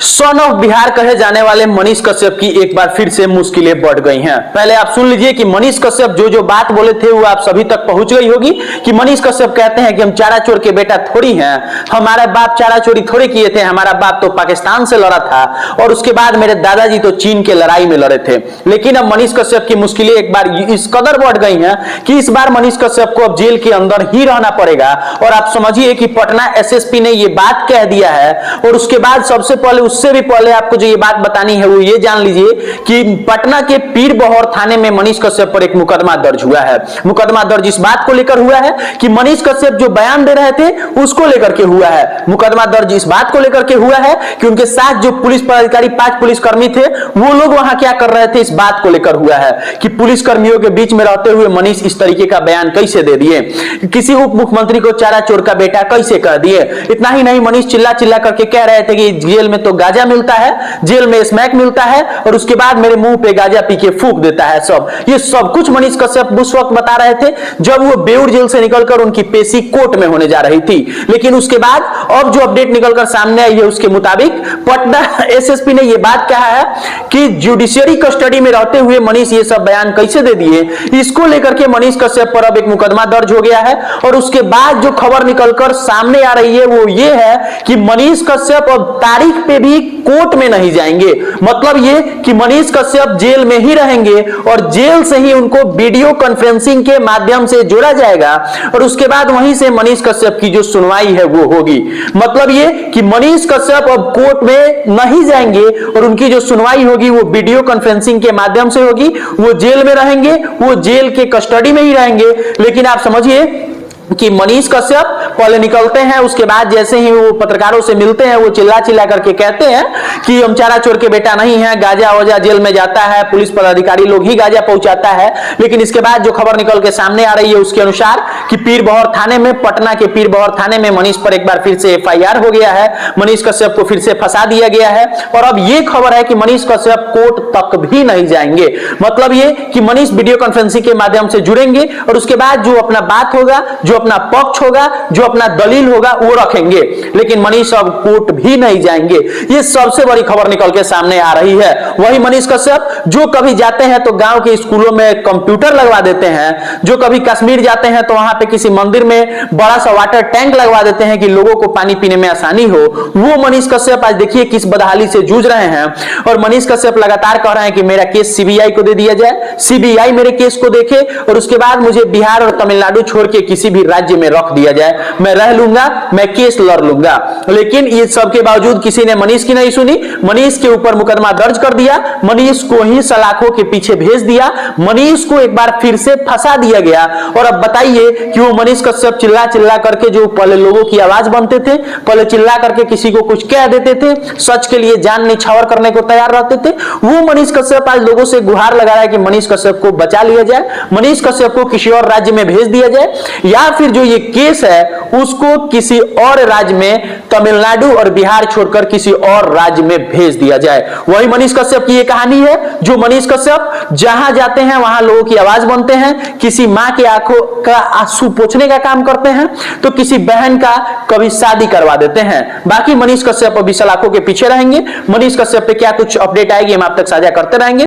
Son of Bihar कहे जाने वाले मनीष कश्यप की एक बार फिर से मुश्किलें बढ़ गई हैं। पहले आप सुन लीजिए कि मनीष कश्यप जो बात बोले थे वो आप सभी तक पहुंच गई होगी कि मनीष कश्यप कहते हैं कि हम चारा चोर के बेटा थोड़ी हैं, हमारा बाप चारा चोरी थोड़ी किए थे, हमारा बाप तो पाकिस्तान से लड़ा था और उसके बाद मेरे दादाजी तो चीन के लड़ाई में लड़े थे। लेकिन अब मनीष कश्यप की मुश्किलें एक बार इस कदर बढ़ गई हैं कि इस बार मनीष कश्यप को अब जेल के अंदर ही रहना पड़ेगा। और आप समझिए कि पटना एसएसपी ने यह बात कह दिया है और उसके बाद सबसे पहले उससे भी पहले आपको जो ये बात बतानी है वो ये जान लीजिए कि पटना के पीर बहौर थाने में मनीष कश्यप पर एक मुकदमा दर्ज हुआ है। मुकदमा दर्ज इस बात को लेकर हुआ है कि मनीष कश्यप जो बयान दे रहे थे उसको लेकर के हुआ है। मुकदमा दर्ज इस बात को लेकर के हुआ है कि उनके साथ जो पुलिस पदाधिकारी 5 पुलिसकर्मी थे वो लोग वहां क्या कर रहे थे, इस बात को लेकर हुआ है कि पुलिसकर्मियों के बीच में रहते हुए मनीष इस तरीके का बयान कैसे दे दिए, किसी उप मुख्यमंत्री को चारा चोर का बेटा कैसे कह दिए। इतना ही नहीं, मनीष चिल्ला चिल्ला करके कह रहे थे कि जेल में तो गांजा मिलता है, जेल में स्मैक मिलता है और उसके बाद मेरे मुंह पे गांजा पी के फूंक देता है। ये सब कुछ मनीष कश्यप उस वक्त बता रहे थे जब वो बेऊर जेल से निकलकर उनकी पेशी कोर्ट में होने जा रही थी। लेकिन उसके बाद अब जो अपडेट निकलकर सामने आई है उसके मुताबिक पटना एसएसपी ने यह बात कहा है कि जुडिशियरी कस्टडी में रहते हुए मनीष ये सब बयान कैसे दे दिए, इसको लेकर के मनीष कश्यप पर अब एक मुकदमा दर्ज हो गया है। और उसके बाद जो खबर निकलकर सामने आ रही है वो ये है कि मनीष कश्यप अब तारीख पे भी कोर्ट में नहीं जाएंगे। मतलब ये कि मनीष कश्यप जेल में ही रहेंगे और जेल से ही उनको वीडियो कॉन्फ्रेंसिंग के माध्यम से जोड़ा जाएगा और उसके बाद वहीं से मनीष कश्यप की जो सुनवाई है वो होगी। मतलब ये कि मनीष कश्यप अब कोर्ट में नहीं जाएंगे और उनकी जो सुनवाई होगी वो वीडियो कॉन्फ्रेंसिंग के माध्यम से होगी। वो जेल में रहेंगे, वो जेल के कस्टडी में ही रहेंगे। लेकिन आप समझिए कि मनीष कश्यप पहले निकलते हैं, उसके बाद जैसे ही वो पत्रकारों से मिलते हैं वो चिल्ला चिल्ला करके कहते हैं कि हम चारा चोर के बेटा नहीं है, गांजा वजा जेल में जाता है, पुलिस पदाधिकारी लोग ही गांजा पहुंचाता है। लेकिन इसके बाद जो खबर निकल के सामने आ रही है उसके अनुसार कि पीर बहौर थाने में, पटना के पीर बहौर थाने में मनीष पर एक बार फिर से एफआईआर हो गया है, मनीष कश्यप को फिर से फंसा दिया गया है। और अब ये खबर है कि मनीष कश्यप कोर्ट तक भी नहीं जाएंगे। मतलब ये कि मनीष वीडियो कॉन्फ्रेंसिंग के माध्यम से जुड़ेंगे और उसके बाद जो अपना बात होगा, जो अपना पक्ष होगा, जो अपना दलील होगा वो रखेंगे। लेकिन मनीष अब कोर्ट भी नहीं जाएंगे। ये सबसे बड़ी खबर निकल के सामने आ रही है। वही मनीष कश्यप जो कभी जाते हैं तो गांव के स्कूलों में कंप्यूटर लगवा देते हैं, जो कभी कश्मीर जाते हैं तो वहां पे किसी मंदिर में बड़ा सा वाटर टैंक लगवा देते हैं कि लोगों को पानी पीने में आसानी हो, वो मनीष कश्यप आज देखिए किस बदहाली से जूझ रहे हैं। और मनीष कश्यप लगातार कह रहे हैं कि मेरा केस सीबीआई को दे दिया जाए, सीबीआई मेरे केस को देखे और उसके बाद मुझे बिहार और तमिलनाडु छोड़ के किसी भी राज्य में रख दिया जाए, मैं रह लूंगा, मैं केस लड़ लूंगा। लेकिन ये सब के बावजूद किसी ने मनीष की नहीं सुनी। मनीष के ऊपर मुकदमा दर्ज कर दिया, मनीष को ही सलाखों के पीछे भेज दिया, मनीष को एक बार फिर से फंसा दिया गया। और अब बताइए कि वो मनीष कश्यप चिल्ला चिल्ला करके जो पहले लोगों की आवाज बनते थे, पहले चिल्ला करके किसी को कुछ कह देते थे, सच के लिए जान निछावर करने को तैयार रहते थे, वो मनीष कश्यप आज लोगों से गुहार लगा रहा है कि मनीष कश्यप को बचा लिया जाए, मनीष कश्यप को किसी और राज्य में भेज दिया जाए या फिर जो ये केस है उसको किसी और राज्य में, तमिलनाडु और बिहार छोड़कर किसी और राज्य में भेज दिया जाए। वही मनीष कश्यप की ये कहानी है जो मनीष कश्यप जहां जाते हैं वहां लोगों की आवाज बनते हैं, किसी मां की आंखों का आंसू पोंछने का काम करते हैं तो किसी बहन का कभी शादी करवा देते हैं। बाकी मनीष कश्यप अभी सलाखों के पीछे रहेंगे। मनीष कश्यप पे क्या कुछ अपडेट आएगी हम आप तक साझा करते रहेंगे।